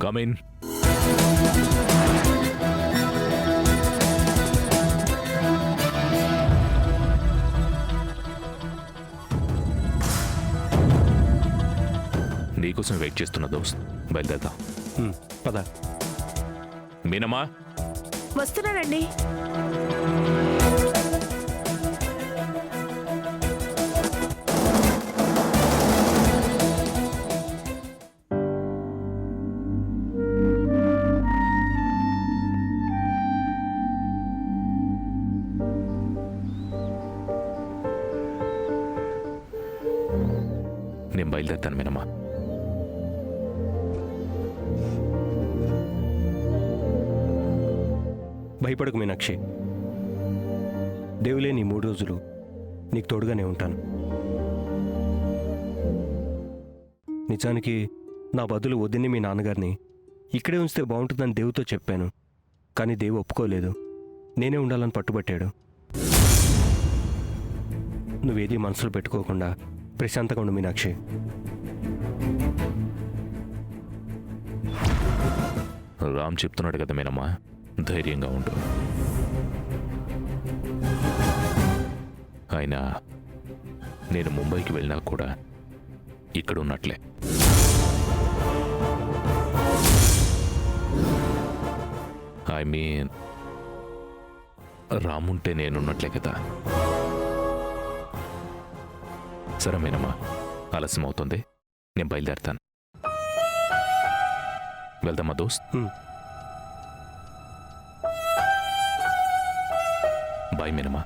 Come in. నీకోసం wait చేస్తున్న దోస్త్, బయలుదేరదాం. పద. మీనమ్మా, వస్తున్నానండి. నేను బయలుదేరుతాను మీనమ్మా. భయపడకు మీనాక్షి. దేవులే నీ 3 రోజులు నీకు తోడుగానే ఉంటాను. నిజానికి నా బదులు వదిని మీ నాన్నగారిని ఇక్కడే ఉంచితే బాగుంటుందని దేవుతో చెప్పాను. కానీ దేవు ఒప్పుకోలేదు. నేనే ఉండాలని పట్టుబట్టాడు. నువ్వేది మనసులో పెట్టుకోకుండా ప్రశాంతంగా ఉండు మీనాక్షి. రామ్ చెప్తున్నాడు కదా మీనమ్మా, ధైర్యంగా ఉండు. అయినా నేను ముంబైకి వెళ్ళినా కూడా ఇక్కడ ఉన్నట్లే. ఐ మీన్ రాముంటే నేనున్నట్లే కదా. సరే మీనమ్మా, ఆలస్యం అవుతుంది, నేను బయలుదేరుతాను. వెళ్దామా దోస్త్? బాయ్ మీనమ్మా.